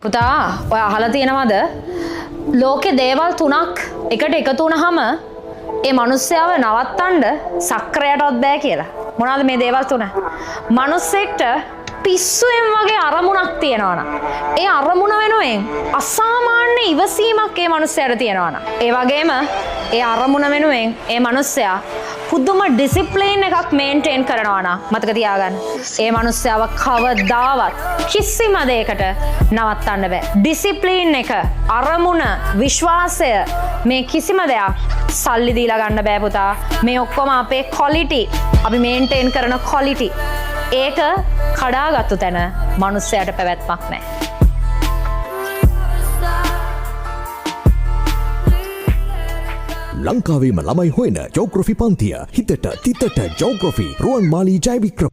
පුතා ඔය අහලා තියෙනවද ලෝකේ දේවල් තුනක් එකට එකතු වුනහම ඒ මිනිස්සයව නවත්තන්න සක්‍රයටවත් බෑ කියලා. මොනවාද මේ දේවල් තුන? මිනිස්සෙක්ට පිස්සුවෙන් වගේ අරමුණක් තියෙනවනම් ඒ අරමුණ වෙනුවෙන් අසාමාන්‍ය ඉවසීමක් ඒ මිනිස්සයාට තියෙනවනම් ඒ වගේම ඒ අරමුණ වෙනුවෙන් ඒ මිනිස්සයා පුදුම ඩිසිප්ලින් එකක් මේන්ටේන් කරනවා නම් මතක තියාගන්න. ඒ මිනිස්සයව කවදාවත් කිසිම දෙයකට නවත්තන්න බෑ. ඩිසිප්ලින් එක, අරමුණ, විශ්වාසය මේ කිසිම දෙයක් සල්ලි දීලා ගන්න බෑ පුතා. මේ ඔක්කොම අපේ ක්වොලිටි, අපි මේන්ටේන් කරන ක්වොලිටි. ඒක කඩාගත්තු තැන මිනිස්සයාට පැවැත්මක් නැහැ. ලංකාවේම ළමයි හොයන ජෝග්‍රෆි පන්තිය හිතට තිතට ජෝග්‍රෆි රුවන්මාලී ජයවික්‍රම